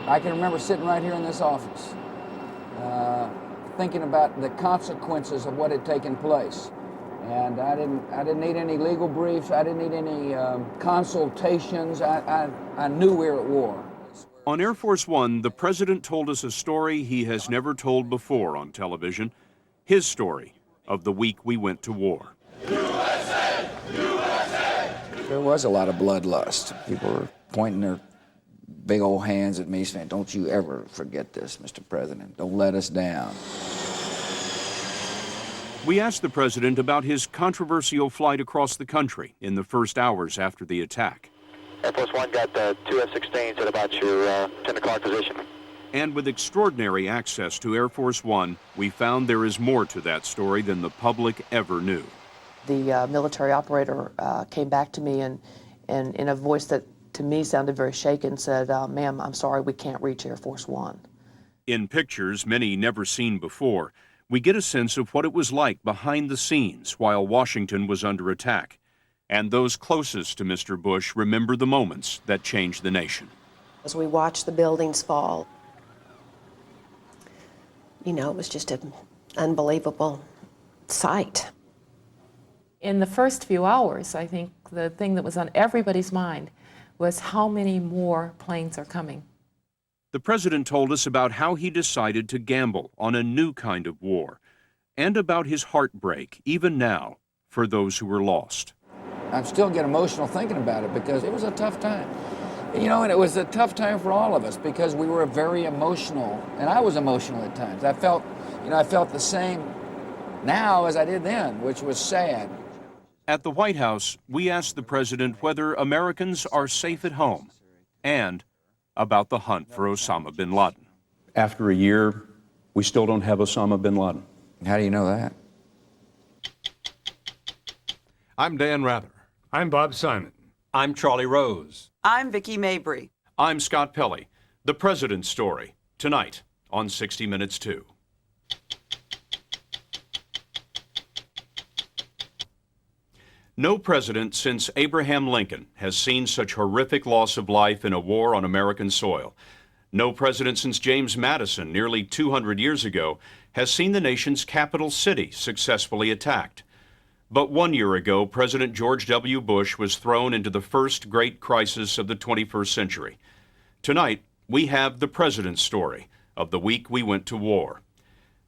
I can remember sitting right here in this office, thinking about the consequences of what had taken place. And I didn't need any legal briefs. I didn't need any consultations. I knew we were at war. On Air Force One, the president told us a story he has never told before on television, his story of the week we went to war. USA! USA! There was a lot of bloodlust. People were pointing their big old hands at me saying, "Don't you ever forget this, Mr. President. Don't let us down." We asked the president about his controversial flight across the country in the first hours after the attack. Air Force One got two F-16s at about your 10 o'clock position. And with extraordinary access to Air Force One, we found there is more to that story than the public ever knew. The military operator came back to me and in a voice that to me sounded very shaken said, "Ma'am, I'm sorry, we can't reach Air Force One." In pictures, many never seen before, we get a sense of what it was like behind the scenes while Washington was under attack. And those closest to Mr. Bush remember the moments that changed the nation. As we watched the buildings fall, you know, it was just an unbelievable sight. In the first few hours, I think the thing that was on everybody's mind was how many more planes are coming. The president told us about how he decided to gamble on a new kind of war, and about his heartbreak, even now, for those who were lost. I still get emotional thinking about it because it was a tough time. You know, and it was a tough time for all of us because we were very emotional, and I was emotional at times. I felt the same now as I did then, which was sad. At the White House, we asked the president whether Americans are safe at home and about the hunt for Osama bin Laden. After a year, we still don't have Osama bin Laden. How do you know that? I'm Dan Rather. I'm Bob Simon. I'm Charlie Rose. I'm Vicki Mabry. I'm Scott Pelley. The President's Story, tonight on 60 Minutes 2. No president since Abraham Lincoln has seen such horrific loss of life in a war on American soil. No president since James Madison, nearly 200 years ago, has seen the nation's capital city successfully attacked. But 1 year ago, President George W. Bush was thrown into the first great crisis of the 21st century. Tonight, we have the President's Story of the week we went to war.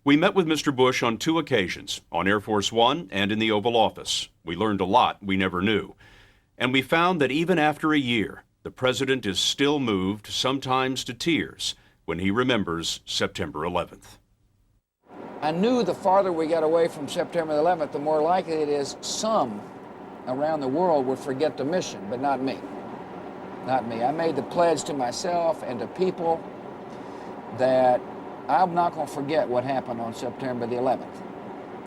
We met with Mr. Bush on 2 occasions, on Air Force One and in the Oval Office. We learned a lot we never knew. And we found that even after a year, the President is still moved, sometimes to tears, when he remembers September 11th. I knew the farther we got away from September 11th, the more likely it is some around the world would forget the mission, but not me. Not me. I made the pledge to myself and to people that I'm not going to forget what happened on September the 11th.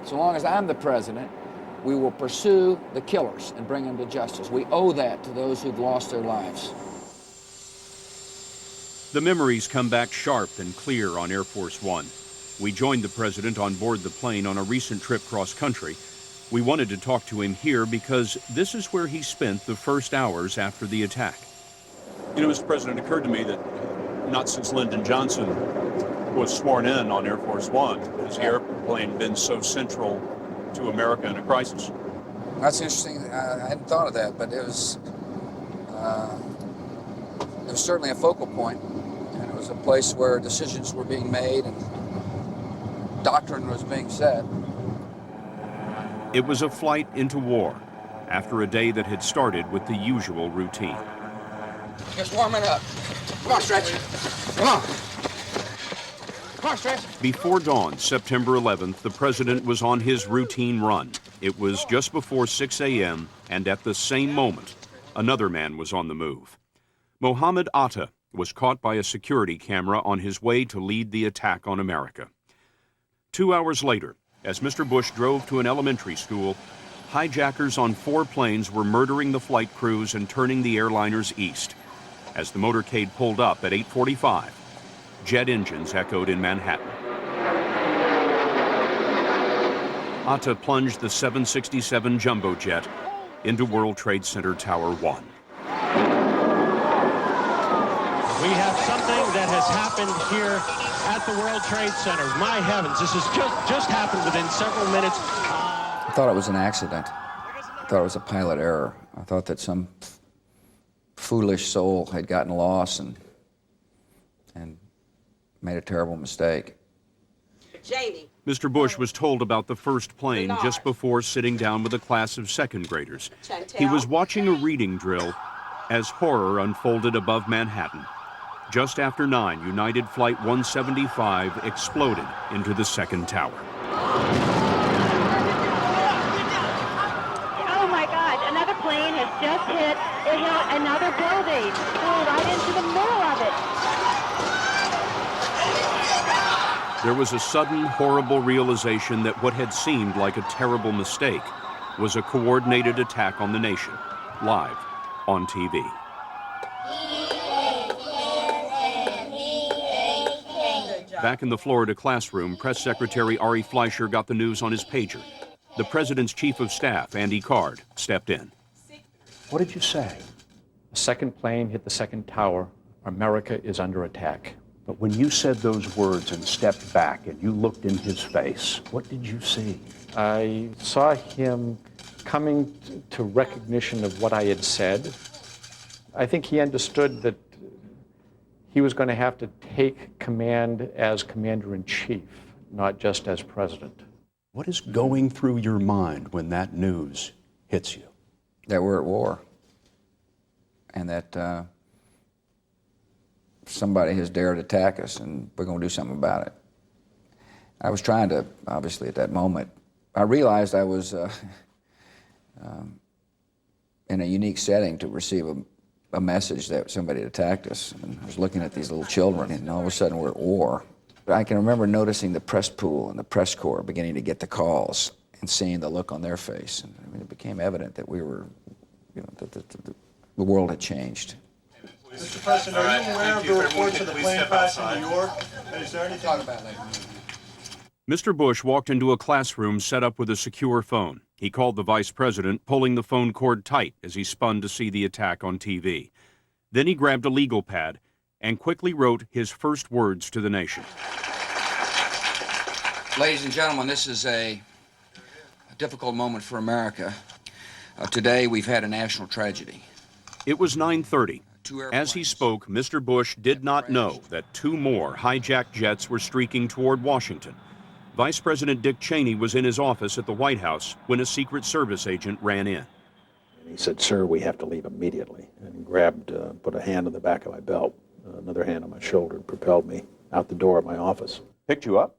So long as I'm the president, we will pursue the killers and bring them to justice. We owe that to those who've lost their lives. The memories come back sharp and clear on Air Force One. We joined the president on board the plane on a recent trip cross-country. We wanted to talk to him here because this is where he spent the first hours after the attack. You know, Mr. President, it occurred to me that not since Lyndon Johnson was sworn in on Air Force One has the airplane been so central to America in a crisis. That's interesting. I hadn't thought of that, but it was certainly a focal point, and it was a place where decisions were being made and doctrine was being set. It was a flight into war after a day that had started with the usual routine. Just warming up. Come on, Stretch. Come on. Come on, Stretch. Before dawn, September 11th, the president was on his routine run. It was just before 6 a.m., and at the same moment, another man was on the move. Mohammed Atta was caught by a security camera on his way to lead the attack on America. 2 hours later, as Mr. Bush drove to an elementary school, hijackers on 4 planes were murdering the flight crews and turning the airliners east. As the motorcade pulled up at 8:45, jet engines echoed in Manhattan. Atta plunged the 767 jumbo jet into World Trade Center Tower 1. We have something that has happened here at the World Trade Center. My heavens, this has just happened within several minutes. I thought it was an accident. I thought it was a pilot error. I thought that some foolish soul had gotten lost and made a terrible mistake. Jamie. Mr. Bush was told about the first plane just before sitting down with a class of second graders. He was watching a reading drill as horror unfolded above Manhattan. Just after 9, United Flight 175 exploded into the second tower. Oh my God, another plane has just hit another building. Flew right into the middle of it. There was a sudden, horrible realization that what had seemed like a terrible mistake was a coordinated attack on the nation, live on TV. Back in the Florida classroom, Press Secretary Ari Fleischer got the news on his pager. The president's chief of staff, Andy Card, stepped in. What did you say? A second plane hit the second tower. America is under attack. But when you said those words and stepped back and you looked in his face, what did you see? I saw him coming to recognition of what I had said. I think he understood that he was going to have to take command as commander-in-chief, not just as president. What is going through your mind when that news hits you? That we're at war, and that somebody has dared attack us, and we're going to do something about it. I was trying to, obviously, at that moment, I realized I was in a unique setting to receive a message that somebody had attacked us. And I was looking at these little children, and all of a sudden we're at war. I can remember noticing the press pool and the press corps beginning to get the calls and seeing the look on their face. And I mean, it became evident that we were, you know, that the world had changed. Mr. President, are you aware of the reports of the plane crash in New York? And is there anything talk about that? Mr. Bush walked into a classroom set up with a secure phone. He called the vice president, pulling the phone cord tight as he spun to see the attack on TV. Then he grabbed a legal pad and quickly wrote his first words to the nation. Ladies and gentlemen, this is a difficult moment for America. Today we've had a national tragedy. It was 9:30. As he spoke, Mr. Bush did not know that 2 more hijacked jets were streaking toward Washington. Vice President Dick Cheney was in his office at the White House when a Secret Service agent ran in. And he said, "Sir, we have to leave immediately." And he grabbed, put a hand on the back of my belt, another hand on my shoulder, and propelled me out the door of my office. Picked you up?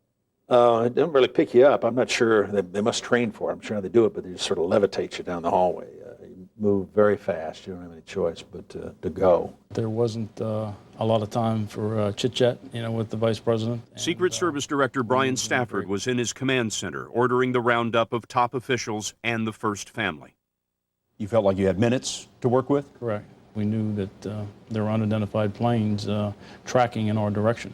It doesn't really pick you up. I'm not sure. They must train for it. I'm sure how they do it, but they just sort of levitate you down the hallway. You move very fast. You don't have any choice but to go. There wasn't a lot of time for chit-chat, with the vice president. Secret Service Director Brian Stafford was in his command center ordering the roundup of top officials and the first family. You felt like you had minutes to work with? Correct. We knew that there were unidentified planes tracking in our direction.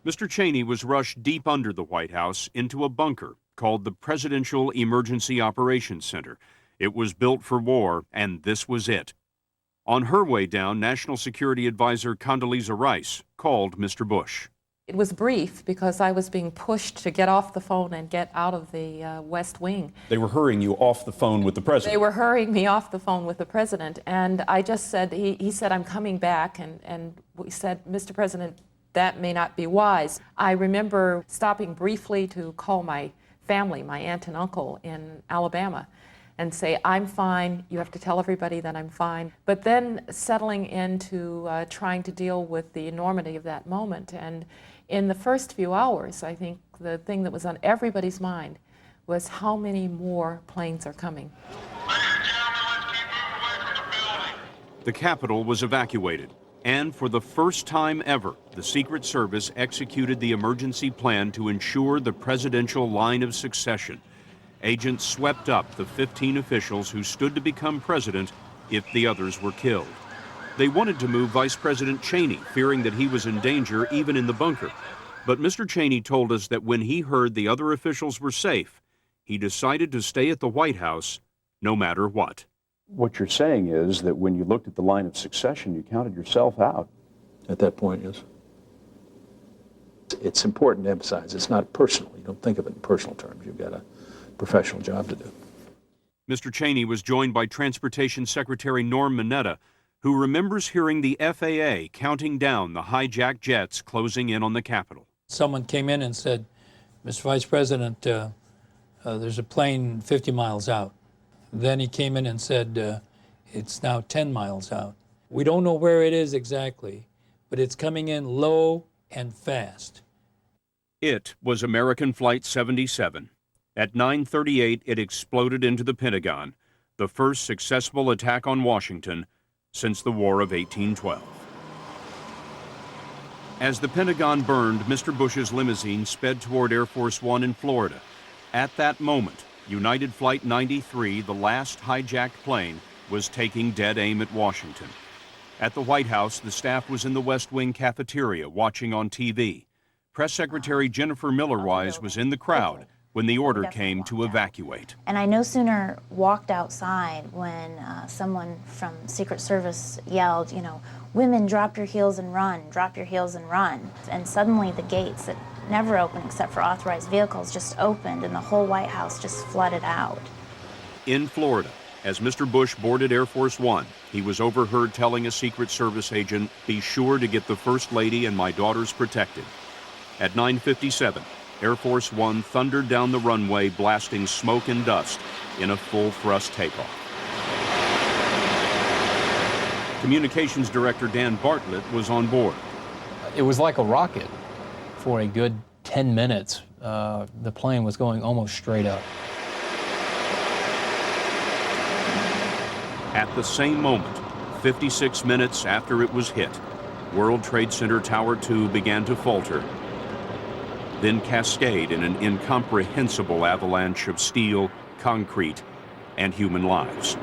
Mr. Cheney was rushed deep under the White House into a bunker called the Presidential Emergency Operations Center. It was built for war, and this was it. On her way down, National Security Advisor Condoleezza Rice called Mr. Bush. It was brief because I was being pushed to get off the phone and get out of the West Wing. They were hurrying you off the phone with the president. They were hurrying me off the phone with the president, and I just said, he said, "I'm coming back," and we said, "Mr. President, that may not be wise." I remember stopping briefly to call my family, my aunt and uncle in Alabama, and say, "I'm fine, you have to tell everybody that I'm fine." But then settling into trying to deal with the enormity of that moment. And in the first few hours, I think the thing that was on everybody's mind was how many more planes are coming. The Capitol was evacuated, and for the first time ever, the Secret Service executed the emergency plan to ensure the presidential line of succession. Agents swept up the 15 officials who stood to become president if the others were killed. They wanted to move Vice President Cheney, fearing that he was in danger even in the bunker. But Mr. Cheney told us that when he heard the other officials were safe, he decided to stay at the White House no matter what. What you're saying is that when you looked at the line of succession, you counted yourself out. At that point, yes. It's important to emphasize it's not personal. You don't think of it in personal terms. You've got a professional job to do. Mr. Cheney was joined by Transportation Secretary Norm Mineta, who remembers hearing the FAA counting down the hijacked jets closing in on the Capitol. Someone came in and said, Mr. Vice President, there's a plane 50 miles out. Then he came in and said, it's now 10 miles out. We don't know where it is exactly, but it's coming in low and fast. It was American Flight 77. At 9:38, it exploded into the Pentagon, the first successful attack on Washington since the War of 1812. As the Pentagon burned, Mr. Bush's limousine sped toward Air Force One in Florida. At that moment, United Flight 93, the last hijacked plane, was taking dead aim at Washington. At the White House, the staff was in the West Wing cafeteria watching on TV. Press Secretary Jennifer Miller-Wise was in the crowd when the order came to evacuate. And I no sooner walked outside when someone from Secret Service yelled, you know, women, drop your heels and run, drop your heels and run. And suddenly the gates that never open except for authorized vehicles just opened and the whole White House just flooded out. In Florida, as Mr. Bush boarded Air Force One, he was overheard telling a Secret Service agent, "Be sure to get the First Lady and my daughters protected." At 9:57, Air Force One thundered down the runway, blasting smoke and dust in a full-thrust takeoff. Communications Director Dan Bartlett was on board. It was like a rocket. For a good 10 minutes, the plane was going almost straight up. At the same moment, 56 minutes after it was hit, World Trade Center Tower 2 began to falter, then cascade in an incomprehensible avalanche of steel, concrete, and human lives.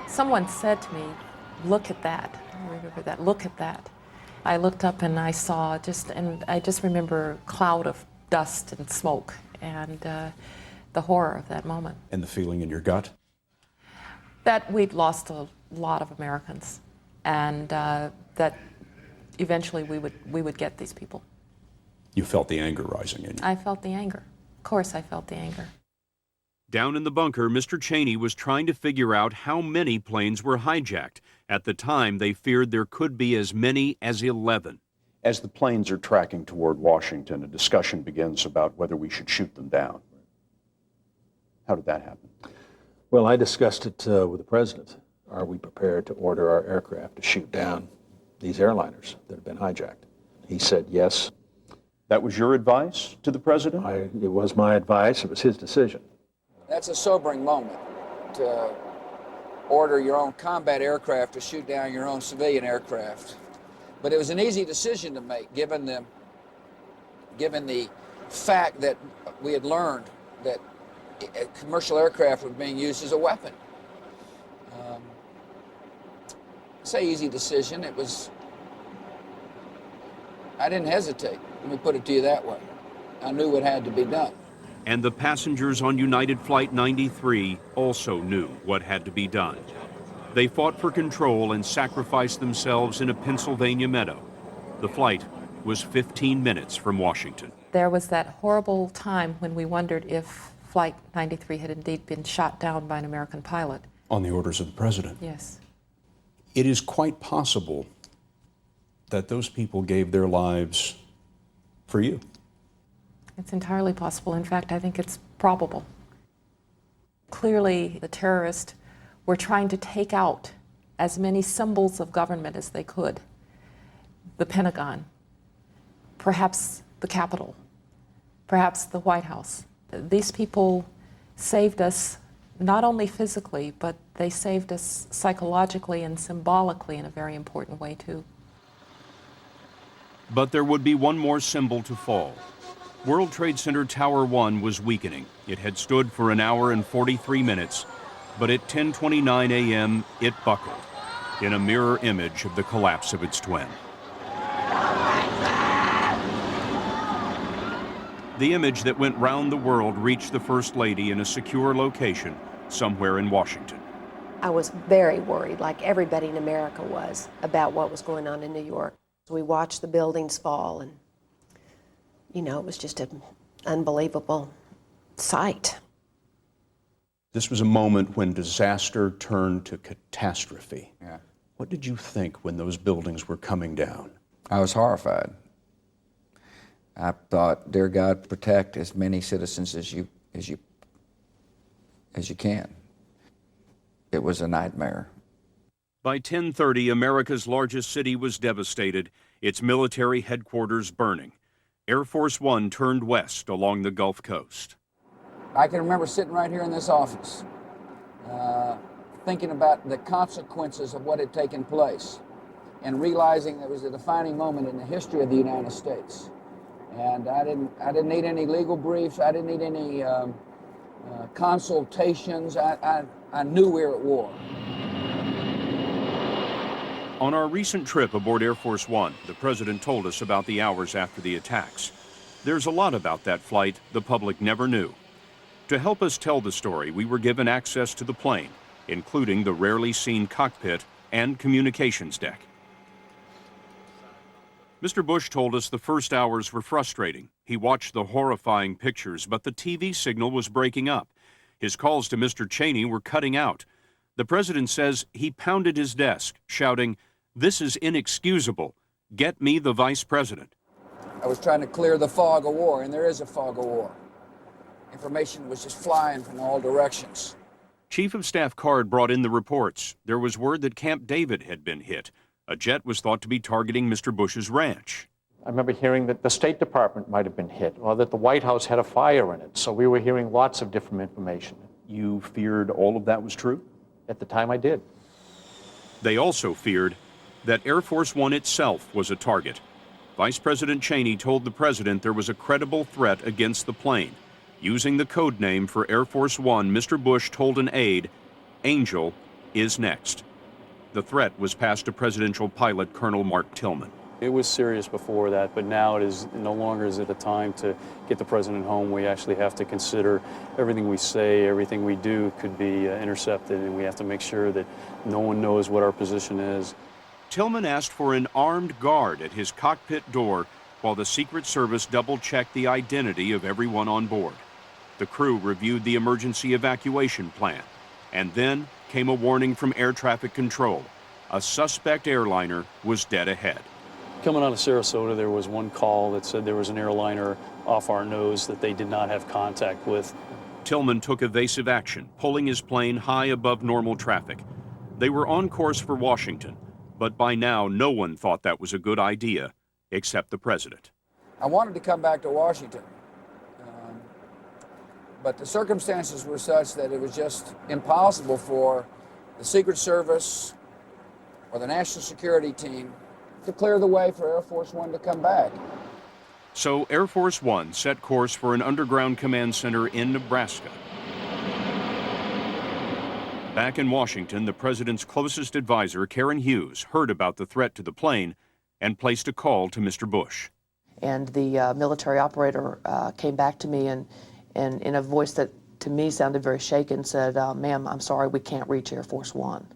Someone said to me, look at that. I remember that, look at that. I looked up and I saw I just remember a cloud of dust and smoke and the horror of that moment. And the feeling in your gut? That we'd lost a lot of Americans and that eventually we would get these people. You felt the anger rising in you. I felt the anger. Of course I felt the anger. Down in the bunker, Mr. Cheney was trying to figure out how many planes were hijacked. At the time, they feared there could be as many as 11. As the planes are tracking toward Washington, a discussion begins about whether we should shoot them down. How did that happen? Well, I discussed it with the president. Are we prepared to order our aircraft to shoot down these airliners that have been hijacked? He said yes. That was your advice to the president? It was my advice. It was his decision. That's a sobering moment to order your own combat aircraft to shoot down your own civilian aircraft. But it was an easy decision to make, given the fact that we had learned that commercial aircraft were being used as a weapon. Say easy decision. I didn't hesitate. Let me put it to you that way. I knew what had to be done. And the passengers on United Flight 93 also knew what had to be done. They fought for control and sacrificed themselves in a Pennsylvania meadow. The flight was 15 minutes from Washington. There was that horrible time when we wondered if Flight 93 had indeed been shot down by an American pilot. On the orders of the president. Yes. It is quite possible that those people gave their lives for you. It's entirely possible. In fact, I think it's probable. Clearly, the terrorists were trying to take out as many symbols of government as they could. The Pentagon, perhaps the Capitol, perhaps the White House. These people saved us not only physically, but they saved us psychologically and symbolically in a very important way, too. But there would be one more symbol to fall. World Trade Center Tower 1 was weakening. It had stood for an hour and 43 minutes, but at 10:29 a.m., it buckled in a mirror image of the collapse of its twin. The image that went round the world reached the First Lady in a secure location somewhere in Washington. I was very worried, like everybody in America was, about what was going on in New York. We watched the buildings fall, and, you know, it was just an unbelievable sight. This was a moment when disaster turned to catastrophe. Yeah. What did you think when those buildings were coming down? I was horrified. I thought, dear God, protect as many citizens as you can. It was a nightmare. By 10:30, America's largest city was devastated, its military headquarters burning. Air Force One turned west along the Gulf Coast. I can remember sitting right here in this office, thinking about the consequences of what had taken place and realizing it was a defining moment in the history of the United States. And I didn't need any legal briefs. I didn't need any consultations. I knew we were at war. On our recent trip aboard Air Force One, the president told us about the hours after the attacks. There's a lot about that flight the public never knew. To help us tell the story, we were given access to the plane, including the rarely seen cockpit and communications deck. Mr. Bush told us the first hours were frustrating. He watched the horrifying pictures, but the TV signal was breaking up. His calls to Mr. Cheney were cutting out. The president says he pounded his desk, shouting, "This is inexcusable. Get me the vice president." I was trying to clear the fog of war, and there is a fog of war. Information was just flying from all directions. Chief of Staff Card brought in the reports. There was word that Camp David had been hit. A jet was thought to be targeting Mr. Bush's ranch. I remember hearing that the State Department might have been hit, or that the White House had a fire in it. So we were hearing lots of different information. You feared all of that was true? At the time, I did. They also feared that Air Force One itself was a target. Vice President Cheney told the president there was a credible threat against the plane. Using the code name for Air Force One, Mr. Bush told an aide, "Angel is next." The threat was passed to presidential pilot Colonel Mark Tillman. It was serious before that, but now it is no longer is it a time to get the president home. We actually have to consider everything we say, everything we do could be intercepted, and we have to make sure that no one knows what our position is. Tillman asked for an armed guard at his cockpit door while the Secret Service double-checked the identity of everyone on board. The crew reviewed the emergency evacuation plan, and then came a warning from air traffic control. A suspect airliner was dead ahead. Coming out of Sarasota, there was one call that said there was an airliner off our nose that they did not have contact with. Tillman took evasive action, pulling his plane high above normal traffic. They were on course for Washington, but by now no one thought that was a good idea, except the president. I wanted to come back to Washington, but the circumstances were such that it was just impossible for the Secret Service or the National Security Team to clear the way for Air Force One to come back. So Air Force One set course for an underground command center in Nebraska. Back in Washington, the president's closest advisor, Karen Hughes, heard about the threat to the plane and placed a call to Mr. Bush. And the military operator came back to me and in a voice that to me sounded very shaken said, "Ma'am, I'm sorry, we can't reach Air Force One."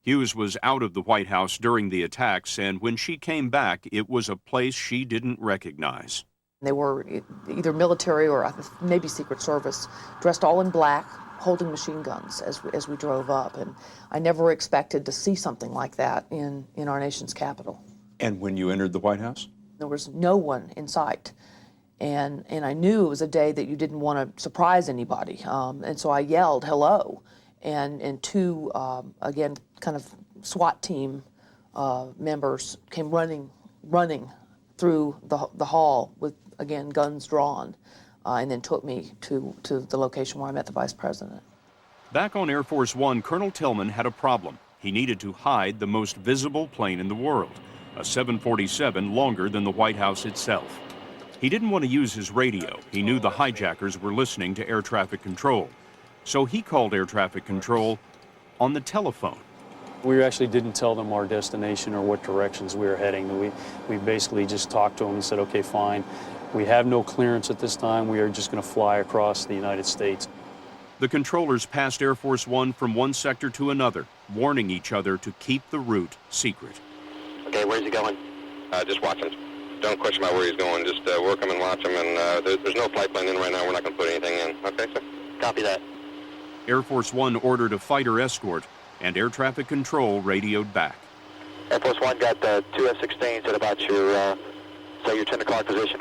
Hughes was out of the White House during the attacks, and when she came back, it was a place she didn't recognize. They were either military or maybe Secret Service, dressed all in black, holding machine guns as we drove up. And I never expected to see something like that in our nation's capital. And when you entered the White House? There was no one in sight. And I knew it was a day that you didn't want to surprise anybody. And so I yelled, "Hello." And two, again, kind of SWAT team members came running through the hall with, again, guns drawn, and then took me to the location where I met the vice president. Back on Air Force One, Colonel Tillman had a problem. He needed to hide the most visible plane in the world, a 747 longer than the White House itself. He didn't want to use his radio. He knew the hijackers were listening to air traffic control. So he called air traffic control on the telephone. We actually didn't tell them our destination or what directions we were heading. We basically just talked to them and said, "Okay, fine. We have no clearance at this time. We are just going to fly across the United States." The controllers passed Air Force One from one sector to another, warning each other to keep the route secret. Okay, where's he going? Just watch him. Don't question about where he's going. Just work him and watch him. And there's no flight plan in right now. We're not going to put anything in. Okay, sir? Copy that. Air Force One ordered a fighter escort, and air traffic control radioed back. Air Force One got 2 F-16s at about your 10 o'clock position.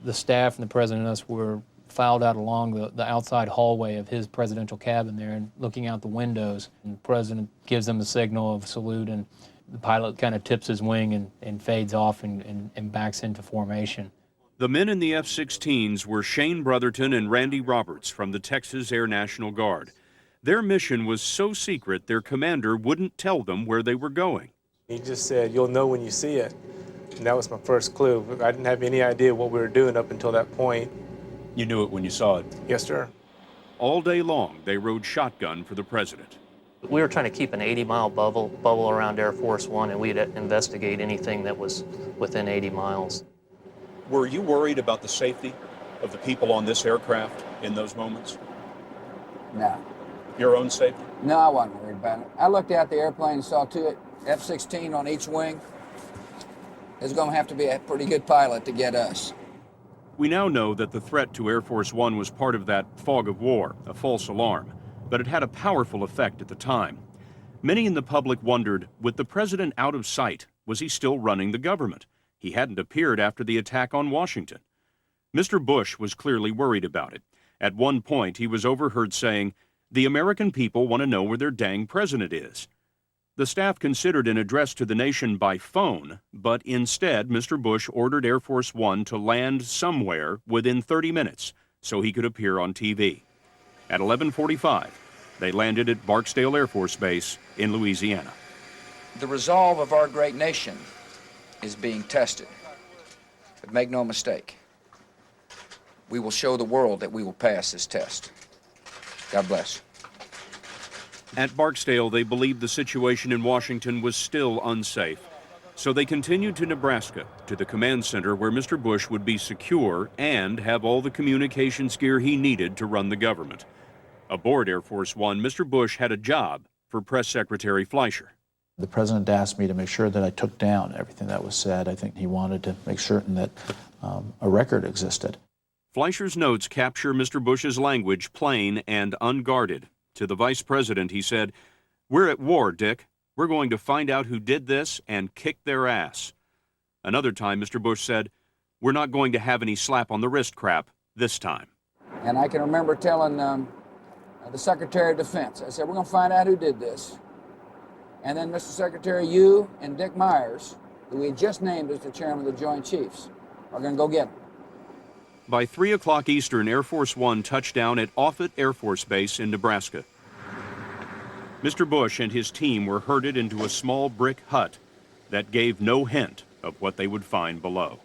The staff and the president and us were filed out along the outside hallway of his presidential cabin there and looking out the windows. And the president gives them a signal of salute, and the pilot kind of tips his wing and fades off and backs into formation. The men in the F-16s were Shane Brotherton and Randy Roberts from the Texas Air National Guard. Their mission was so secret their commander wouldn't tell them where they were going. He just said, "You'll know when you see it." And that was my first clue. I didn't have any idea what we were doing up until that point. You knew it when you saw it? Yes, sir. All day long, they rode shotgun for the president. We were trying to keep an 80-mile bubble around Air Force One, and we'd investigate anything that was within 80 miles. Were you worried about the safety of the people on this aircraft in those moments? No. Your own safety? No, I wasn't worried about it. I looked out the airplane and saw 2 F-16 on each wing. There's going to have to be a pretty good pilot to get us. We now know that the threat to Air Force One was part of that fog of war, a false alarm, but it had a powerful effect at the time. Many in the public wondered, with the president out of sight, was he still running the government? He hadn't appeared after the attack on Washington. Mr. Bush was clearly worried about it. At one point, he was overheard saying, "The American people want to know where their dang president is." The staff considered an address to the nation by phone, but instead, Mr. Bush ordered Air Force One to land somewhere within 30 minutes so he could appear on TV. At 11:45, they landed at Barksdale Air Force Base in Louisiana. The resolve of our great nation is being tested. But make no mistake, we will show the world that we will pass this test. God bless. At Barksdale, they believed the situation in Washington was still unsafe. So they continued to Nebraska, to the command center where Mr. Bush would be secure and have all the communications gear he needed to run the government. Aboard Air Force One, Mr. Bush had a job for Press Secretary Fleischer. The president asked me to make sure that I took down everything that was said. I think he wanted to make certain that a record existed. Fleischer's notes capture Mr. Bush's language plain and unguarded. To the vice president, he said, "We're at war, Dick. We're going to find out who did this and kick their ass." Another time, Mr. Bush said, "We're not going to have any slap on the wrist crap this time." And I can remember telling the Secretary of Defense, I said, "We're going to find out who did this. And then, Mr. Secretary, you and Dick Myers, who we had just named as the chairman of the Joint Chiefs, are going to go get him." By 3 o'clock Eastern, Air Force One touched down at Offutt Air Force Base in Nebraska. Mr. Bush and his team were herded into a small brick hut that gave no hint of what they would find below.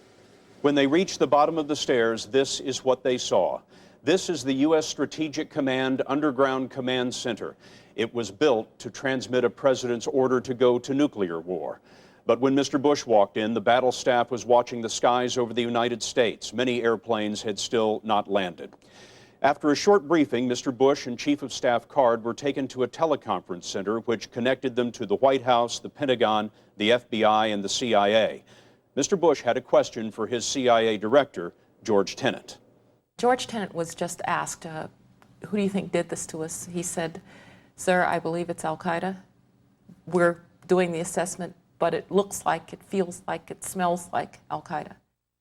When they reached the bottom of the stairs, this is what they saw. This is the U.S. Strategic Command Underground Command Center. It was built to transmit a president's order to go to nuclear war. But when Mr. Bush walked in, the battle staff was watching the skies over the United States. Many airplanes had still not landed. After a short briefing, Mr. Bush and Chief of Staff Card were taken to a teleconference center which connected them to the White House, the Pentagon, the FBI, and the CIA. Mr. Bush had a question for his CIA director, George Tenet. George Tenet was just asked, who do you think did this to us? He said, "Sir, I believe it's Al-Qaeda. We're doing the assessment, but it looks like, it feels like, it smells like Al-Qaeda."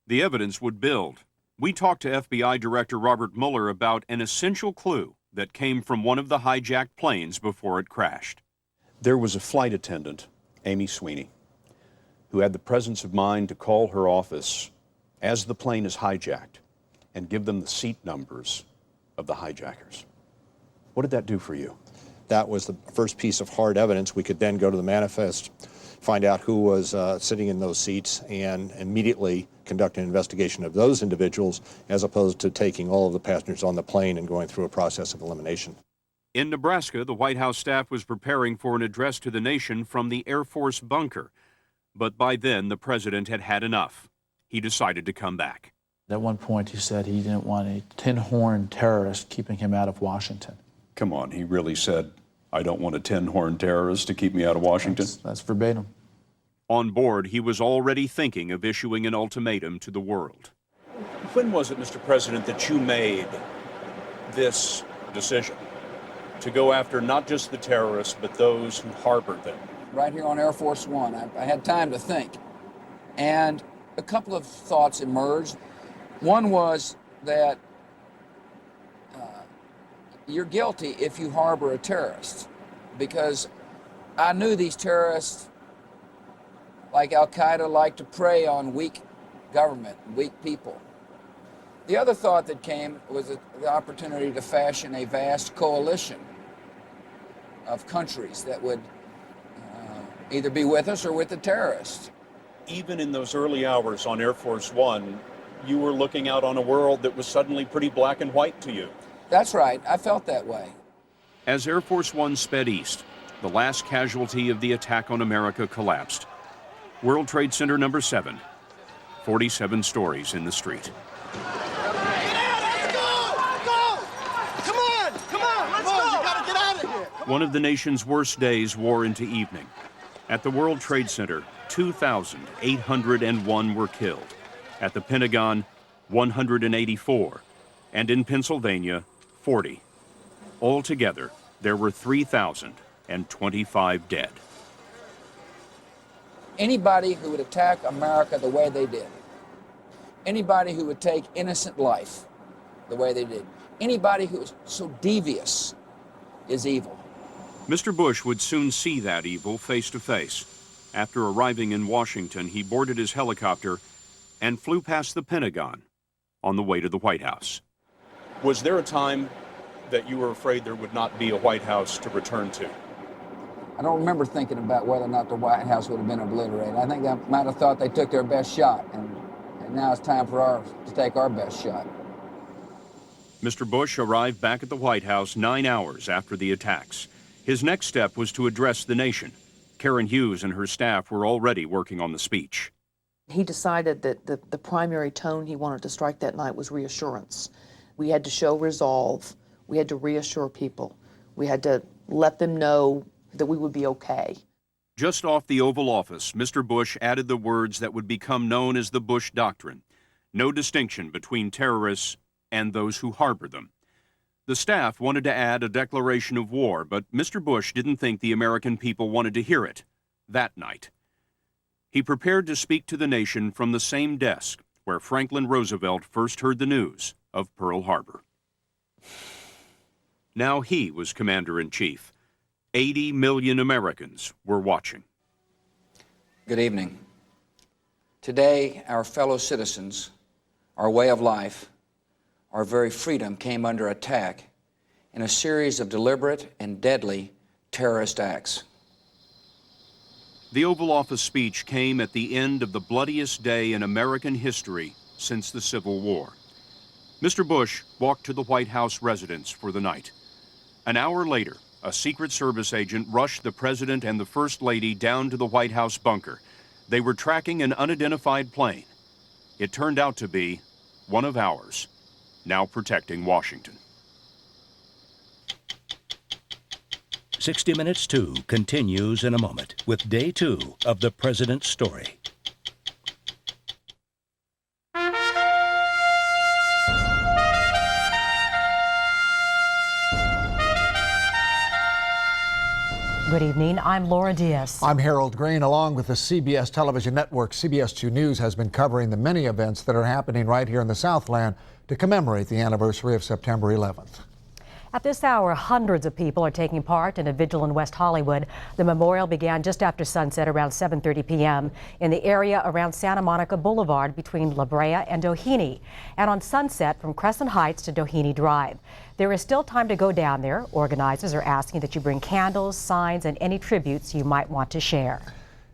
The evidence would build. We talked to FBI Director Robert Mueller about an essential clue that came from one of the hijacked planes before it crashed. There was a flight attendant, Amy Sweeney, who had the presence of mind to call her office as the plane is hijacked and give them the seat numbers of the hijackers. What did that do for you? That was the first piece of hard evidence. We could then go to the manifest, find out who was sitting in those seats, and immediately conduct an investigation of those individuals, as opposed to taking all of the passengers on the plane and going through a process of elimination. In Nebraska, the White House staff was preparing for an address to the nation from the Air Force bunker. But by then, the president had had enough. He decided to come back. At one point, he said he didn't want a tin-horn terrorist keeping him out of Washington. Come on, he really said, I don't want a tin-horn terrorist to keep me out of Washington? That's verbatim. On board, he was already thinking of issuing an ultimatum to the world. When was it, Mr. President, that you made this decision to go after not just the terrorists, but those who harbored them? Right here on Air Force One. I had time to think. And a couple of thoughts emerged. One was that you're guilty if you harbor a terrorist, because I knew these terrorists, like Al-Qaeda, like to prey on weak government, weak people. The other thought that came was the opportunity to fashion a vast coalition of countries that would either be with us or with the terrorists. Even in those early hours on Air Force One, you were looking out on a world that was suddenly pretty black and white to you. That's right. I felt that way. As Air Force One sped east, the last casualty of the attack on America collapsed. World Trade Center number 7, 47 stories in the street. One of the nation's worst days wore into evening. At the World Trade Center, 2,801 were killed. At the Pentagon, 184. And in Pennsylvania, 40. Altogether, there were 3,025 dead. Anybody who would attack America the way they did, anybody who would take innocent life the way they did, anybody who is so devious is evil. Mr. Bush would soon see that evil face to face. After arriving in Washington, he boarded his helicopter and flew past the Pentagon on the way to the White House. Was there a time that you were afraid there would not be a White House to return to? I don't remember thinking about whether or not the White House would have been obliterated. I think I might have thought they took their best shot, and now it's time for us to take our best shot. Mr. Bush arrived back at the White House 9 hours after the attacks. His next step was to address the nation. Karen Hughes and her staff were already working on the speech. He decided that the primary tone he wanted to strike that night was reassurance. We had to show resolve. We had to reassure people. We had to let them know that we would be okay. Just off the Oval Office, Mr. Bush added the words that would become known as the Bush Doctrine. No distinction between terrorists and those who harbor them. The staff wanted to add a declaration of war, but Mr. Bush didn't think the American people wanted to hear it that night. He prepared to speak to the nation from the same desk where Franklin Roosevelt first heard the news of Pearl Harbor. Now he was commander-in-chief. 80 million Americans were watching. Good evening. Today, our fellow citizens, our way of life, our very freedom came under attack in a series of deliberate and deadly terrorist acts. The Oval Office speech came at the end of the bloodiest day in American history since the Civil War. Mr. Bush walked to the White House residence for the night. An hour later, a Secret Service agent rushed the President and the First Lady down to the White House bunker. They were tracking an unidentified plane. It turned out to be one of ours, now protecting Washington. 60 Minutes 2 continues in a moment with Day 2 of the President's Story. Good evening. I'm Laura Diaz. I'm Harold Green. Along with the CBS television network, CBS 2 News has been covering the many events that are happening right here in the Southland to commemorate the anniversary of September 11th. At this hour, hundreds of people are taking part in a vigil in West Hollywood. The memorial began just after sunset around 7:30 p.m. in the area around Santa Monica Boulevard between La Brea and Doheny, and on Sunset from Crescent Heights to Doheny Drive. There is still time to go down there. Organizers are asking that you bring candles, signs, and any tributes you might want to share.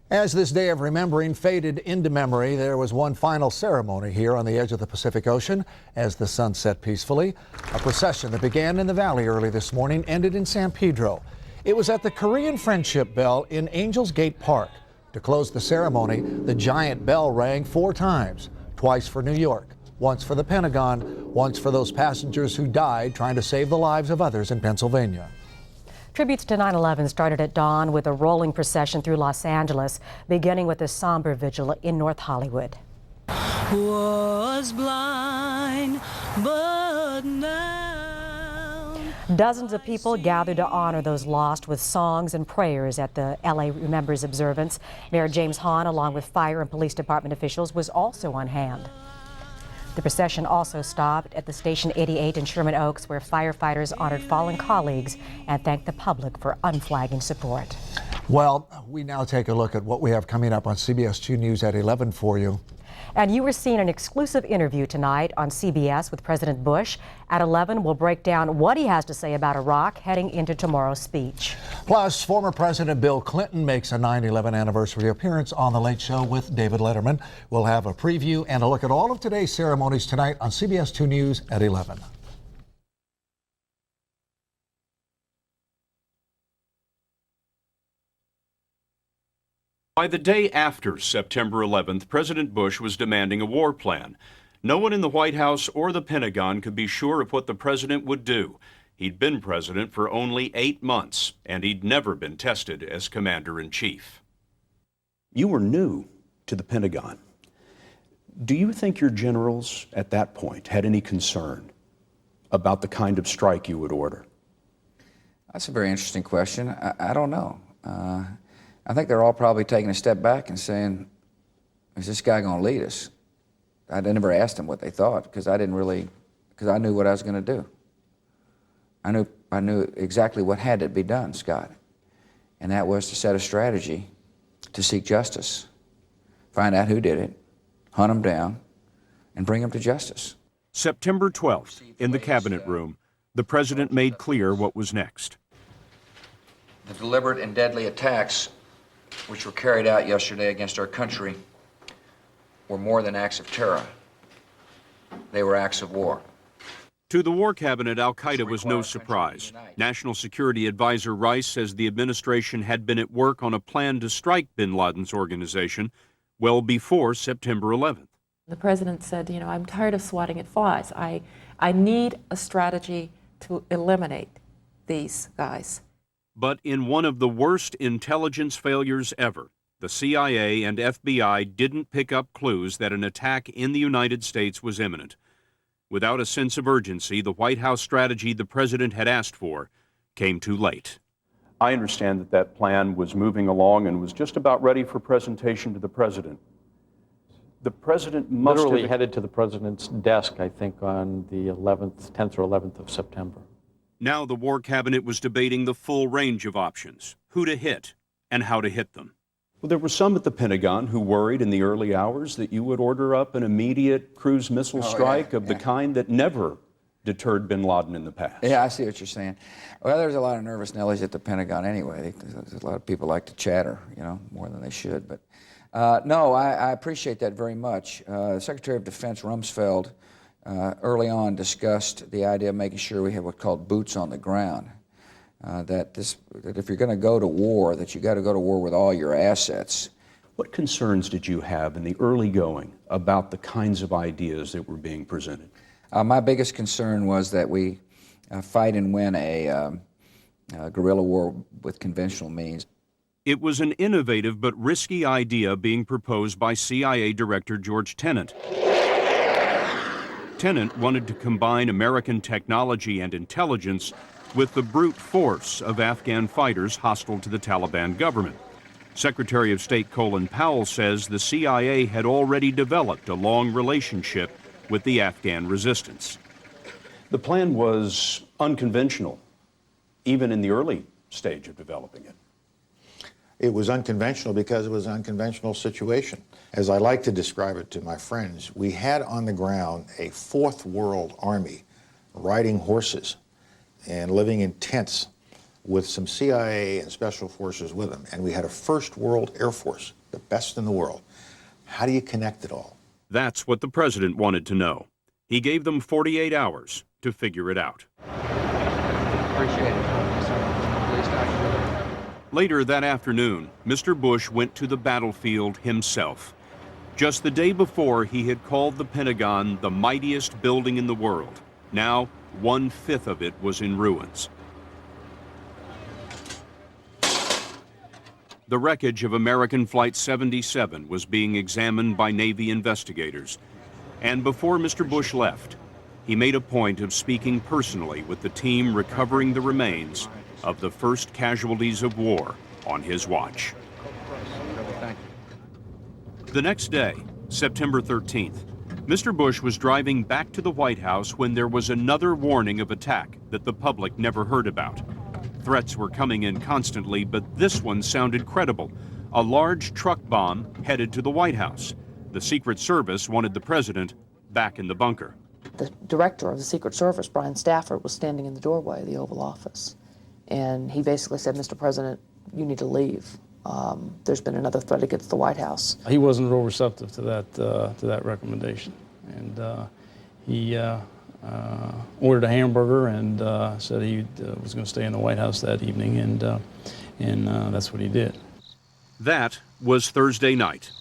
As this day of remembering faded into memory, there was one final ceremony here on the edge of the Pacific Ocean as the sun set peacefully. A procession that began in the valley early this morning ended in San Pedro. It was at the Korean Friendship Bell in Angels Gate Park. To close the ceremony, the giant bell rang 4 times, twice for New York, once for the Pentagon, once for those passengers who died trying to save the lives of others in Pennsylvania. Tributes to 9/11 started at dawn with a rolling procession through Los Angeles, beginning with a somber vigil in North Hollywood. Was blind, but now dozens of people gathered to honor those lost with songs and prayers at the LA Remembers observance. Mayor James Hahn, along with fire and police department officials, was also on hand. The procession also stopped at the Station 88 in Sherman Oaks, where firefighters honored fallen colleagues and thanked the public for unflagging support. Well, we now take a look at what we have coming up on CBS 2 News at 11 for you. And you were seeing an exclusive interview tonight on CBS with President Bush. At 11, we'll break down what he has to say about Iraq heading into tomorrow's speech. Plus, former President Bill Clinton makes a 9/11 anniversary appearance on The Late Show with David Letterman. We'll have a preview and a look at all of today's ceremonies tonight on CBS 2 News at 11. By the day after September 11th, President Bush was demanding a war plan. No one in the White House or the Pentagon could be sure of what the president would do. He'd been president for only 8 months, and he'd never been tested as commander-in-chief. You were new to the Pentagon. Do you think your generals at that point had any concern about the kind of strike you would order? That's a very interesting question. I don't know. I think they're all probably taking a step back and saying, is this guy going to lead us? I never asked them what they thought because I knew what I was going to do. I knew exactly what had to be done, Scott. And that was to set a strategy to seek justice, find out who did it, hunt them down, and bring them to justice. September 12th, in the cabinet room, the president made clear what was next. The deliberate and deadly attacks which were carried out yesterday against our country were more than acts of terror. They were acts of war. To the War Cabinet, al-Qaeda was no surprise. National Security Advisor Rice says the administration had been at work on a plan to strike bin Laden's organization well before September 11th. The president said, you know, I'm tired of swatting at flies. I need a strategy to eliminate these guys. But in one of the worst intelligence failures ever, the CIA and FBI didn't pick up clues that an attack in the United States was imminent. Without a sense of urgency, the White House strategy the president had asked for came too late. I understand that that plan was moving along and was just about ready for presentation to the president. The president must literally have headed to the president's desk, I think, on the 10th or 11th of September. Now the War Cabinet was debating the full range of options, who to hit and how to hit them. Well, there were some at the Pentagon who worried in the early hours that you would order up an immediate cruise missile strike of the kind that never deterred bin Laden in the past. Yeah, I see what you're saying. Well, there's a lot of nervous Nellies at the Pentagon anyway. There's a lot of people like to chatter, you know, more than they should. But no, I appreciate that very much. Secretary of Defense Rumsfeld early on discussed the idea of making sure we have what's called boots on the ground. That if you're going to go to war, that you got to go to war with all your assets. What concerns did you have in the early going about the kinds of ideas that were being presented? My biggest concern was that we fight and win a guerrilla war with conventional means. It was an innovative but risky idea being proposed by CIA Director George Tenet. Tenet wanted to combine American technology and intelligence with the brute force of Afghan fighters hostile to the Taliban government. Secretary of State Colin Powell says the CIA had already developed a long relationship with the Afghan resistance. The plan was unconventional, even in the early stage of developing it. It was unconventional because it was an unconventional situation. As I like to describe it to my friends, we had on the ground a fourth world army riding horses and living in tents with some CIA and special forces with them. And we had a first world Air Force, the best in the world. How do you connect it all? That's what the president wanted to know. He gave them 48 hours to figure it out. Appreciate it. Later that afternoon, Mr. Bush went to the battlefield himself. Just the day before, he had called the Pentagon the mightiest building in the world. Now, 1/5 of it was in ruins. The wreckage of American Flight 77 was being examined by Navy investigators. And before Mr. Bush left, he made a point of speaking personally with the team recovering the remains of the first casualties of war on his watch. The next day, September 13th, Mr. Bush was driving back to the White House when there was another warning of attack that the public never heard about. Threats were coming in constantly, but this one sounded credible. A large truck bomb headed to the White House. The Secret Service wanted the president back in the bunker. The director of the Secret Service, Brian Stafford, was standing in the doorway of the Oval Office. And he basically said, Mr. President, you need to leave. There's been another threat against the White House. He wasn't real receptive to that recommendation. And he ordered a hamburger and said he was going to stay in the White House that evening, and that's what he did. That was Thursday night.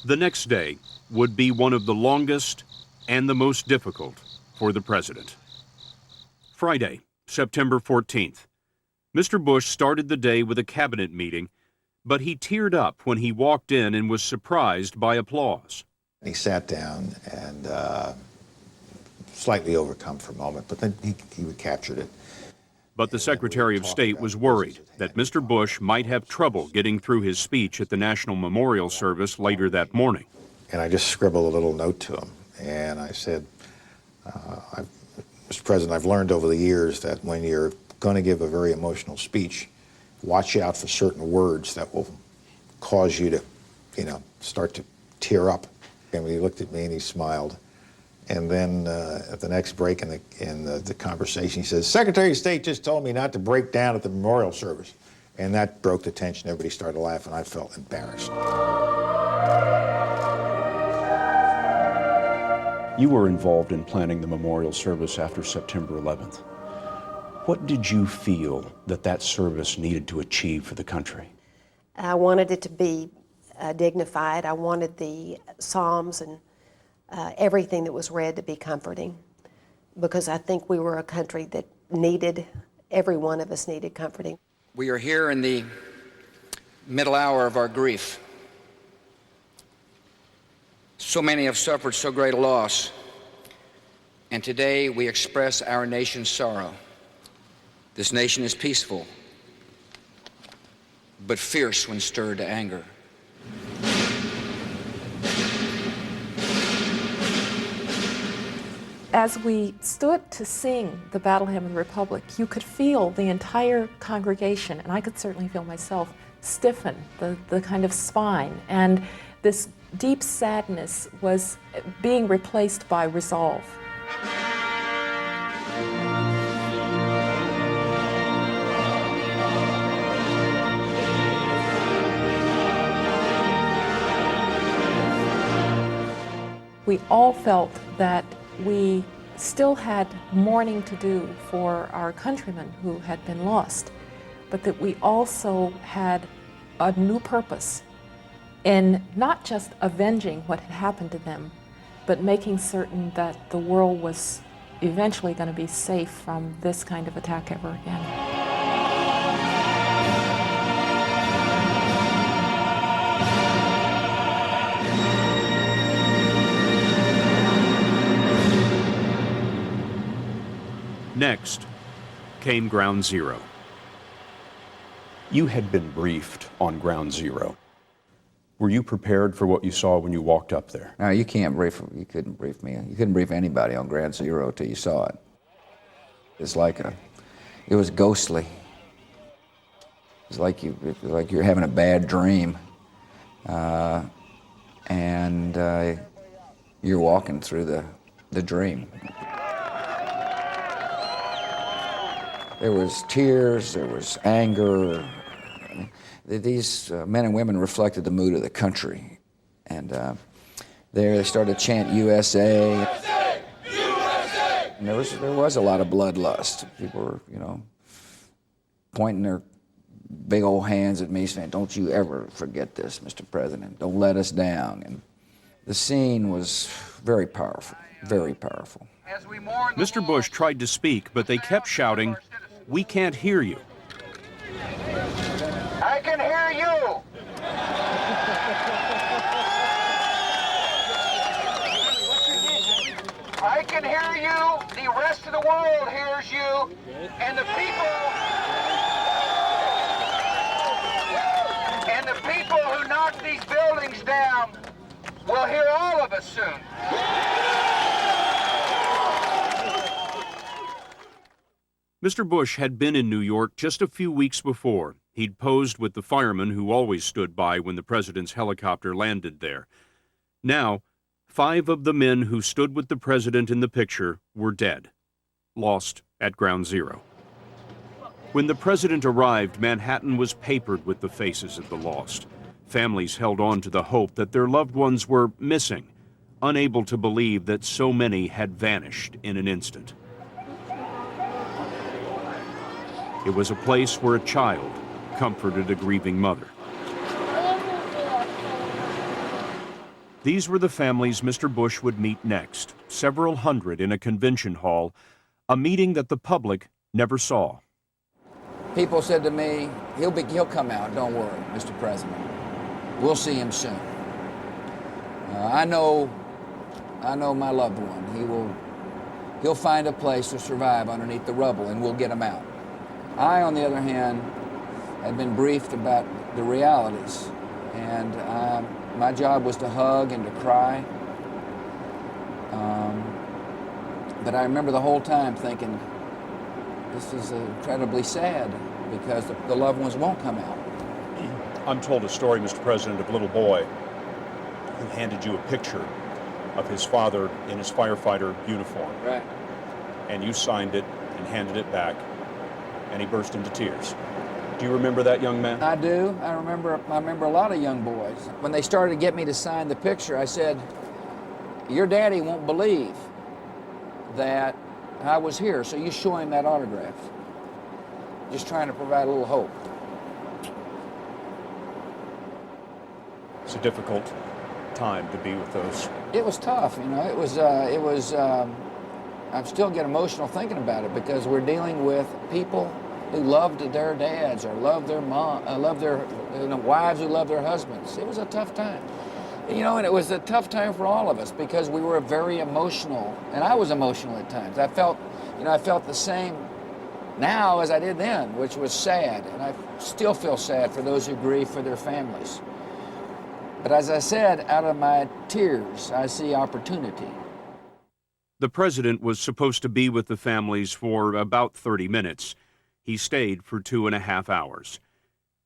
The next day would be one of the longest and the most difficult for the president. Friday, September 14th. Mr. Bush started the day with a cabinet meeting, but he teared up when he walked in and was surprised by applause. He sat down and slightly overcome for a moment, but then he captured it. But the Secretary of State was worried that Mr. Bush might have trouble getting through his speech at the National Memorial Service later that morning. And I just scribbled a little note to him, and I said, Mr. President, I've learned over the years that when you're going to give a very emotional speech, watch out for certain words that will cause you to, start to tear up. And he looked at me and he smiled. And then at the next break in the conversation, he says, Secretary of State just told me not to break down at the memorial service. And that broke the tension. Everybody started laughing. I felt embarrassed. You were involved in planning the memorial service after September 11th. What did you feel that service needed to achieve for the country? I wanted it to be dignified. I wanted the Psalms and everything that was read to be comforting, because I think we were a country that every one of us needed comforting. We are here in the middle hour of our grief. So many have suffered so great a loss, and today we express our nation's sorrow. This nation is peaceful, but fierce when stirred to anger. As we stood to sing the Battle Hymn of the Republic, you could feel the entire congregation, and I could certainly feel myself, stiffen, the kind of spine. And this deep sadness was being replaced by resolve. We all felt that we still had mourning to do for our countrymen who had been lost, but that we also had a new purpose in not just avenging what had happened to them, but making certain that the world was eventually going to be safe from this kind of attack ever again. Next came Ground Zero. You had been briefed on Ground Zero. Were you prepared for what you saw when you walked up there? No, you couldn't brief me. You couldn't brief anybody on Ground Zero till you saw it. It was ghostly. It's like you're having a bad dream, and you're walking through the dream. There was tears, there was anger. These men and women reflected the mood of the country. And there they started to chant USA. USA! USA! And there was a lot of bloodlust. People were, pointing their big old hands at me saying, don't you ever forget this, Mr. President. Don't let us down. And The scene was very powerful, very powerful. Mr. Bush tried to speak, but they kept shouting, "We can't hear you." I can hear you. I can hear you. The rest of the world hears you. And the people who knock these buildings down will hear all of us soon. Mr. Bush had been in New York just a few weeks before. He'd posed with the firemen who always stood by when the president's helicopter landed there. Now, 5 of the men who stood with the president in the picture were dead, lost at Ground Zero. When the president arrived, Manhattan was papered with the faces of the lost. Families held on to the hope that their loved ones were missing, unable to believe that so many had vanished in an instant. It was a place where a child comforted a grieving mother. These were the families Mr. Bush would meet next, several hundred in a convention hall, a meeting that the public never saw. People said to me, he'll come out, don't worry, Mr. President. We'll see him soon. I know my loved one. He'll find a place to survive underneath the rubble and we'll get him out. I, on the other hand, had been briefed about the realities, and my job was to hug and to cry. But I remember the whole time thinking, this is incredibly sad because the loved ones won't come out. I'm told a story, Mr. President, of a little boy who handed you a picture of his father in his firefighter uniform. Right. And you signed it and handed it back, and he burst into tears. Do you remember that young man? I do. I remember a lot of young boys. When they started to get me to sign the picture, I said, your daddy won't believe that I was here, so you show him that autograph. Just trying to provide a little hope. It's a difficult time to be with those. It was tough, you know. It was. I still get emotional thinking about it because we're dealing with people who loved their dads or loved their mom, loved their wives who loved their husbands. It was a tough time, you know, and it was a tough time for all of us because we were very emotional, and I was emotional at times. I felt the same now as I did then, which was sad, and I still feel sad for those who grieve for their families. But as I said, out of my tears, I see opportunity. The president was supposed to be with the families for about 30 minutes. He stayed for 2.5 hours.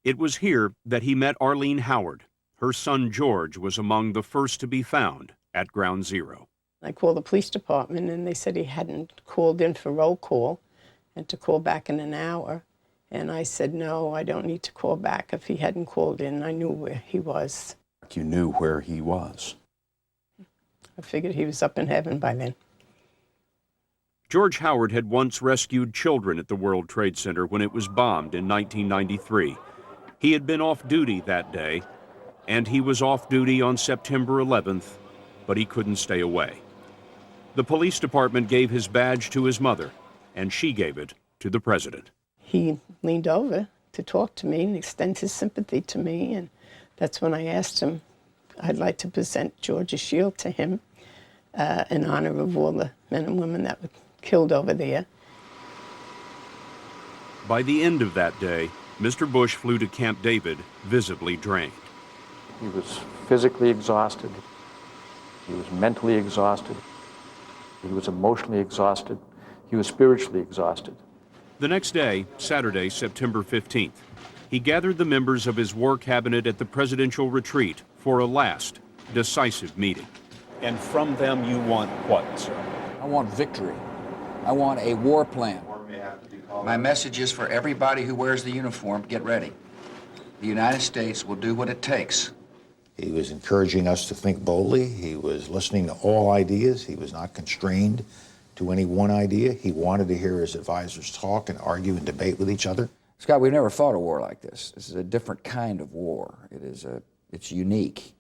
It was here that he met Arlene Howard. Her son George was among the first to be found at Ground Zero. I called the police department and they said he hadn't called in for roll call and to call back in an hour. And I said, no, I don't need to call back. If he hadn't called in, I knew where he was. You knew where he was. I figured he was up in heaven by then. George Howard had once rescued children at the World Trade Center when it was bombed in 1993. He had been off duty that day, and he was off duty on September 11th, but he couldn't stay away. The police department gave his badge to his mother, and she gave it to the president. He leaned over to talk to me and extend his sympathy to me, and that's when I asked him, I'd like to present George's shield to him in honor of all the men and women that were killed over there. By the end of that day, Mr. Bush flew to Camp David, visibly drained. He was physically exhausted. He was mentally exhausted. He was emotionally exhausted. He was spiritually exhausted. The next day, Saturday, September 15th, he gathered the members of his war cabinet at the presidential retreat for a last, decisive meeting. And from them you want what, sir? I want victory. I want a war plan. My message is for everybody who wears the uniform, get ready. The United States will do what it takes. He was encouraging us to think boldly. He was listening to all ideas. He was not constrained to any one idea. He wanted to hear his advisors talk and argue and debate with each other. Scott, we've never fought a war like this. This is a different kind of war. It's unique.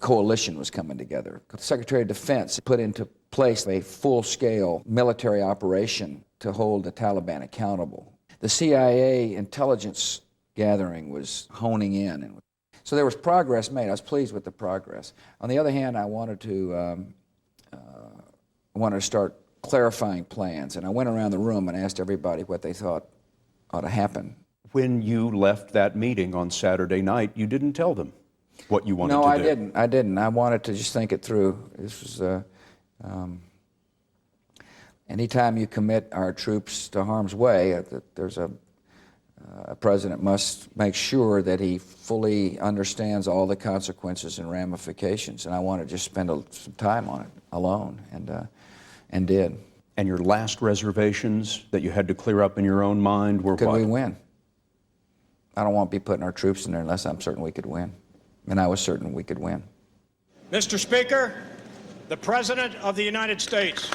coalition was coming together. The Secretary of Defense put into place a full-scale military operation to hold the Taliban accountable. The CIA intelligence gathering was honing in. And so there was progress made. I was pleased with the progress. On the other hand, I wanted to start clarifying plans, and I went around the room and asked everybody what they thought ought to happen. When you left that meeting on Saturday night, you didn't tell them what you wanted to do. No, I didn't. I wanted to just think it through. This was, anytime you commit our troops to harm's way, there's a president must make sure that he fully understands all the consequences and ramifications, and I wanted to just spend some time on it alone, and did. And your last reservations that you had to clear up in your own mind were what? Could we win? I don't want to be putting our troops in there unless I'm certain we could win. And I was certain we could win. Mr. Speaker, the President of the United States.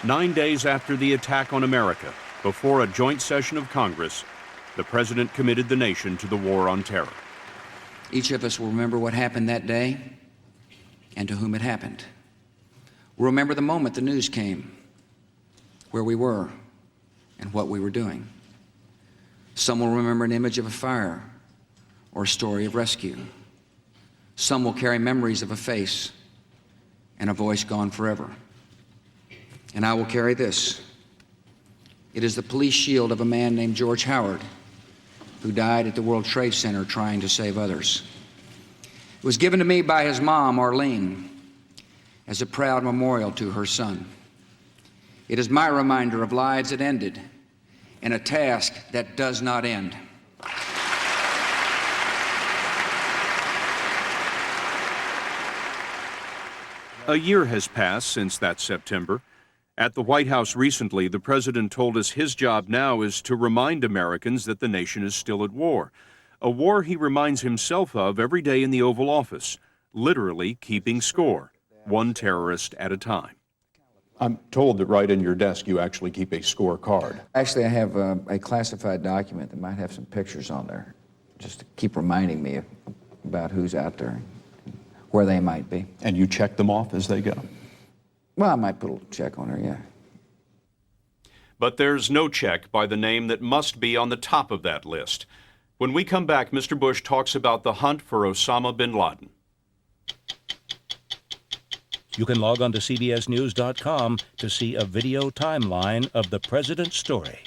9 days after the attack on America, before a joint session of Congress, the President committed the nation to the war on terror. Each of us will remember what happened that day and to whom it happened. We'll remember the moment the news came, where we were, and what we were doing. Some will remember an image of a fire or a story of rescue. Some will carry memories of a face and a voice gone forever. And I will carry this. It is the police shield of a man named George Howard, who died at the World Trade Center trying to save others. It was given to me by his mom, Arlene, as a proud memorial to her son. It is my reminder of lives that ended and a task that does not end. A year has passed since that September. At the White House recently, the President told us his job now is to remind Americans that the nation is still at war. A war he reminds himself of every day in the Oval Office, literally keeping score, one terrorist at a time. I'm told that right in your desk you actually keep a scorecard. Actually, I have a classified document that might have some pictures on there, just to keep reminding me about who's out there, where they might be. And you check them off as they go? Well, I might put a little check on there, yeah. But there's no check by the name that must be on the top of that list. When we come back, Mr. Bush talks about the hunt for Osama bin Laden. You can log on to CBSNews.com to see a video timeline of the president's story.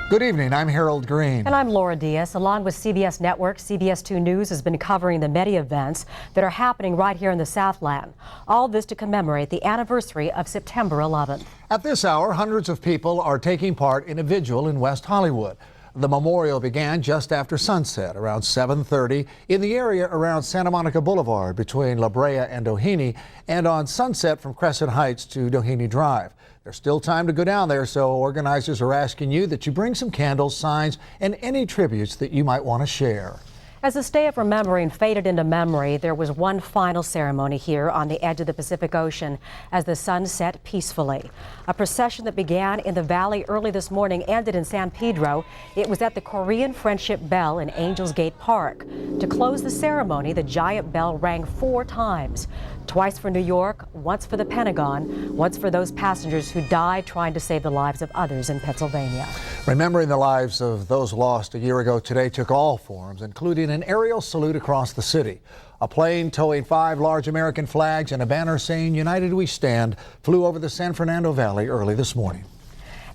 Good evening, I'm Harold Green. And I'm Laura Diaz. Along with CBS Network, CBS 2 News has been covering the many events that are happening right here in the Southland. All this to commemorate the anniversary of September 11th. At this hour, hundreds of people are taking part in a vigil in West Hollywood. The memorial began just after sunset, around 7:30, in the area around Santa Monica Boulevard between La Brea and Doheny, and on Sunset from Crescent Heights to Doheny Drive. There's still time to go down there, so organizers are asking you that you bring some candles, signs, and any tributes that you might want to share. As this day of remembering faded into memory, there was one final ceremony here on the edge of the Pacific Ocean as the sun set peacefully. A procession that began in the valley early this morning ended in San Pedro. It was at the Korean Friendship Bell in Angels Gate Park. To close the ceremony, the giant bell rang 4 times. Twice for New York, once for the Pentagon, once for those passengers who died trying to save the lives of others in Pennsylvania. Remembering the lives of those lost a year ago today took all forms, including an aerial salute across the city. A plane towing 5 large American flags and a banner saying "United We Stand" flew over the San Fernando Valley early this morning.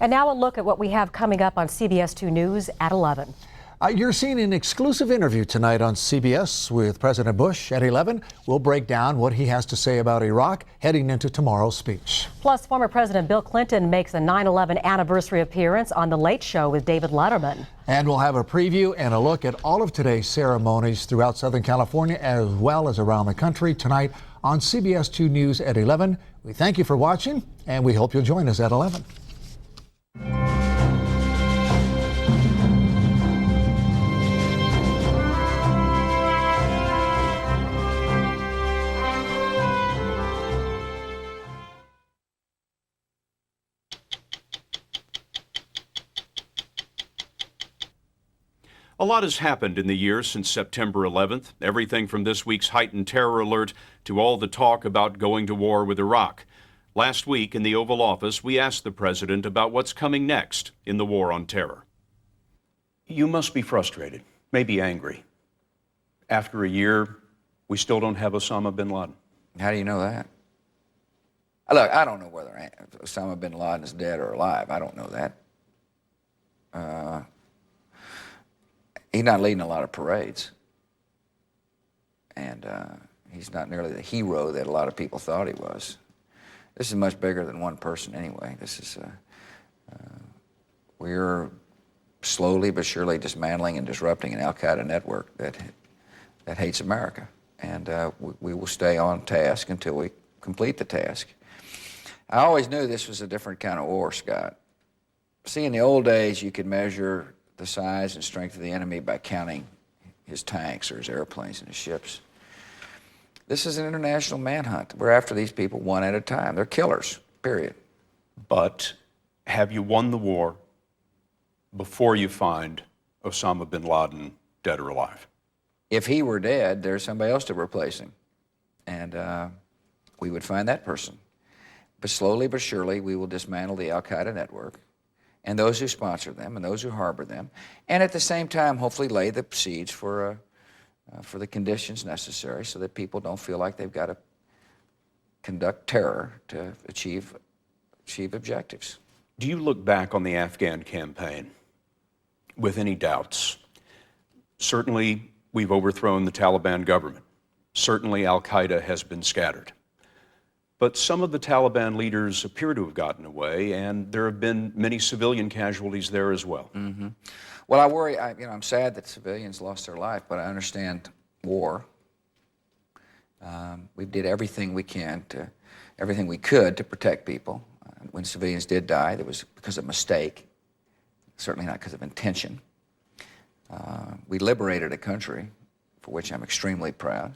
And now a look at what we have coming up on CBS 2 News at 11. You're seeing an exclusive interview tonight on CBS with President Bush at 11. We'll break down what he has to say about Iraq heading into tomorrow's speech. Plus, former President Bill Clinton makes a 9/11 anniversary appearance on The Late Show with David Letterman. And we'll have a preview and a look at all of today's ceremonies throughout Southern California as well as around the country tonight on CBS 2 News at 11. We thank you for watching, and we hope you'll join us at 11. A lot has happened in the year since September 11th, everything from this week's heightened terror alert to all the talk about going to war with Iraq. Last week in the Oval Office, we asked the president about what's coming next in the war on terror. You must be frustrated, maybe angry. After a year, we still don't have Osama bin Laden. How do you know that? Look, I don't know whether Osama bin Laden is dead or alive. I don't know that. He's not leading a lot of parades. And he's not nearly the hero that a lot of people thought he was. This is much bigger than one person anyway. This is, we're slowly but surely dismantling and disrupting an al-Qaeda network that hates America. And we will stay on task until we complete the task. I always knew this was a different kind of war, Scott. See, in the old days, you could measure the size and strength of the enemy by counting his tanks or his airplanes and his ships. This is an international manhunt. We're after these people one at a time. They're killers, period. But have you won the war before you find Osama bin Laden dead or alive? If he were dead, there's somebody else to replace him. And we would find that person. But slowly but surely, we will dismantle the al-Qaeda network and those who sponsor them and those who harbor them, and at the same time, hopefully lay the seeds for the conditions necessary so that people don't feel like they've got to conduct terror to achieve objectives. Do you look back on the Afghan campaign with any doubts? Certainly, we've overthrown the Taliban government. Certainly, al-Qaeda has been scattered. But some of the Taliban leaders appear to have gotten away, and there have been many civilian casualties there as well. Mm-hmm. Well, I worry, I'm sad that civilians lost their life, but I understand war. We did everything we could to protect people. When civilians did die, it was because of mistake, certainly not because of intention. We liberated a country, for which I'm extremely proud.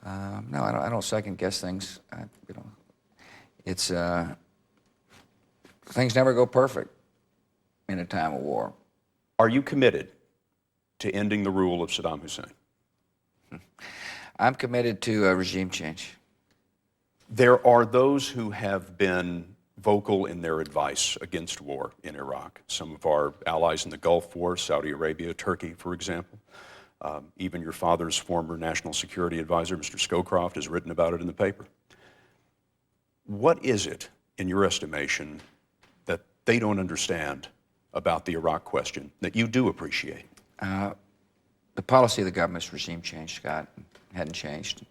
No, I don't second guess things. It's things never go perfect in a time of war. Are you committed to ending the rule of Saddam Hussein? I'm committed to regime change. There are those who have been vocal in their advice against war in Iraq. Some of our allies in the Gulf War, Saudi Arabia, Turkey, for example. Even your father's former national security advisor, Mr. Scowcroft, has written about it in the paper. What is it, in your estimation, that they don't understand about the Iraq question that you do appreciate? The policy of the government's regime change, Scott, hadn't changed.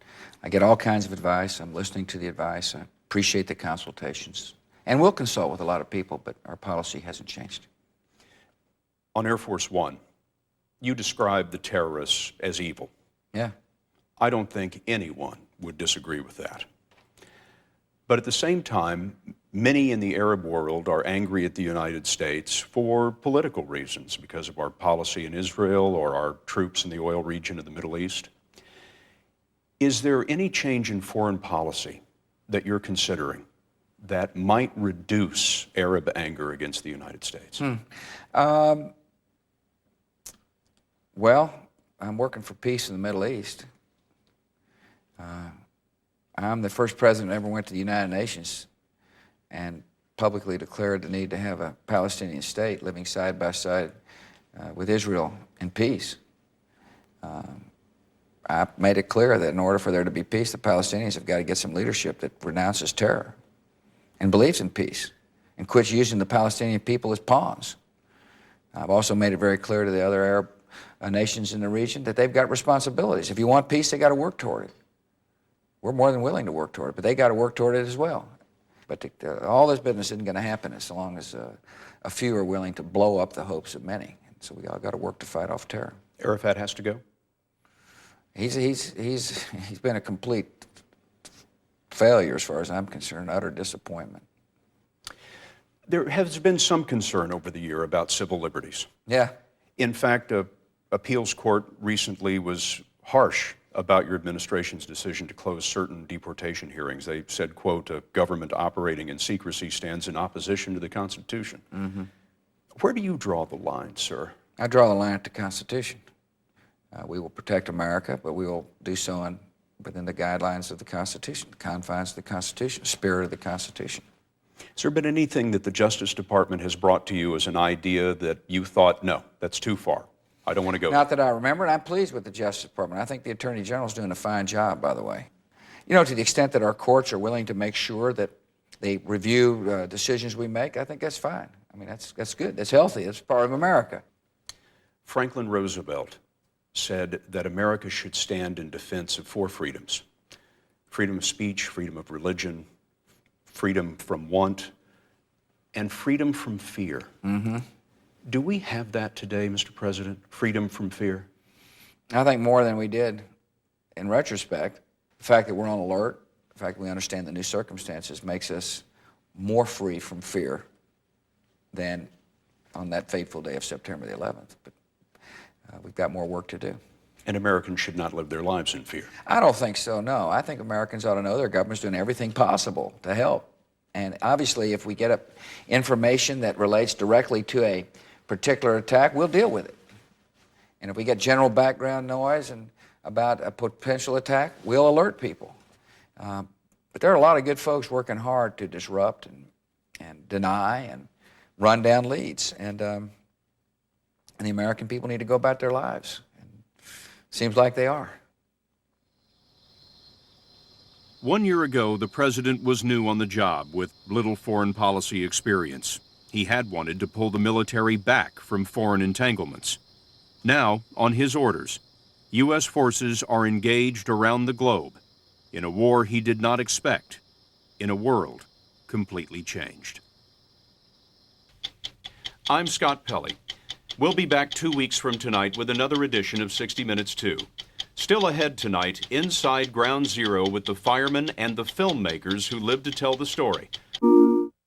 I get all kinds of advice. I'm listening to the advice. I appreciate the consultations. And we'll consult with a lot of people, but our policy hasn't changed. On Air Force One, you described the terrorists as evil. Yeah. I don't think anyone would disagree with that. But at the same time, many in the Arab world are angry at the United States for political reasons, because of our policy in Israel or our troops in the oil region of the Middle East. Is there any change in foreign policy that you're considering that might reduce Arab anger against the United States? Well, I'm working for peace in the Middle East. I'm the first president who ever went to the United Nations and publicly declared the need to have a Palestinian state living side by side with Israel in peace. I made it clear that in order for there to be peace, the Palestinians have got to get some leadership that renounces terror and believes in peace and quits using the Palestinian people as pawns. I've also made it very clear to the other Arab nations in the region that they've got responsibilities. If you want peace, they got to work toward it. We're more than willing to work toward it, but they got to work toward it as well. But all this business isn't going to happen as long as a few are willing to blow up the hopes of many. And so we all got to work to fight off terror. Arafat has to go? He's been a complete failure as far as I'm concerned, utter disappointment. There has been some concern over the year about civil liberties. Yeah. In fact, an appeals court recently was harsh about your administration's decision to close certain deportation hearings. They said, quote, "A government operating in secrecy stands in opposition to the Constitution." Mm-hmm. Where do you draw the line, sir? I draw the line at the Constitution. We will protect America, but we will do so within the guidelines of the Constitution, the confines of the Constitution, the spirit of the Constitution. Has there been anything that the Justice Department has brought to you as an idea that you thought, no, that's too far, I don't want to go Not that I remember, and I'm pleased with the Justice Department. I think the Attorney General is doing a fine job, by the way. You know, to the extent that our courts are willing to make sure that they review decisions we make, I think that's fine. I mean, that's good. That's healthy. That's part of America. Franklin Roosevelt said that America should stand in defense of 4 freedoms: freedom of speech, freedom of religion, freedom from want, and freedom from fear. Mm-hmm. Do we have that today, Mr. President? Freedom from fear? I think more than we did in retrospect. The fact that we're on alert, the fact that we understand the new circumstances makes us more free from fear than on that fateful day of September the 11th. But we've got more work to do. And Americans should not live their lives in fear. I don't think so, no. I think Americans ought to know their government's doing everything possible to help. And obviously, if we get information that relates directly to a particular attack, we'll deal with it. And if we get general background noise about a potential attack, we'll alert people. But there are a lot of good folks working hard to disrupt and deny and run down leads. And the American people need to go about their lives. And it seems like they are. 1 year ago, the president was new on the job with little foreign policy experience. He had wanted to pull the military back from foreign entanglements. Now, on his orders, U.S. forces are engaged around the globe in a war he did not expect, in a world completely changed. I'm Scott Pelley. We'll be back 2 weeks from tonight with another edition of 60 Minutes 2. Still ahead tonight, inside Ground Zero with the firemen and the filmmakers who lived to tell the story.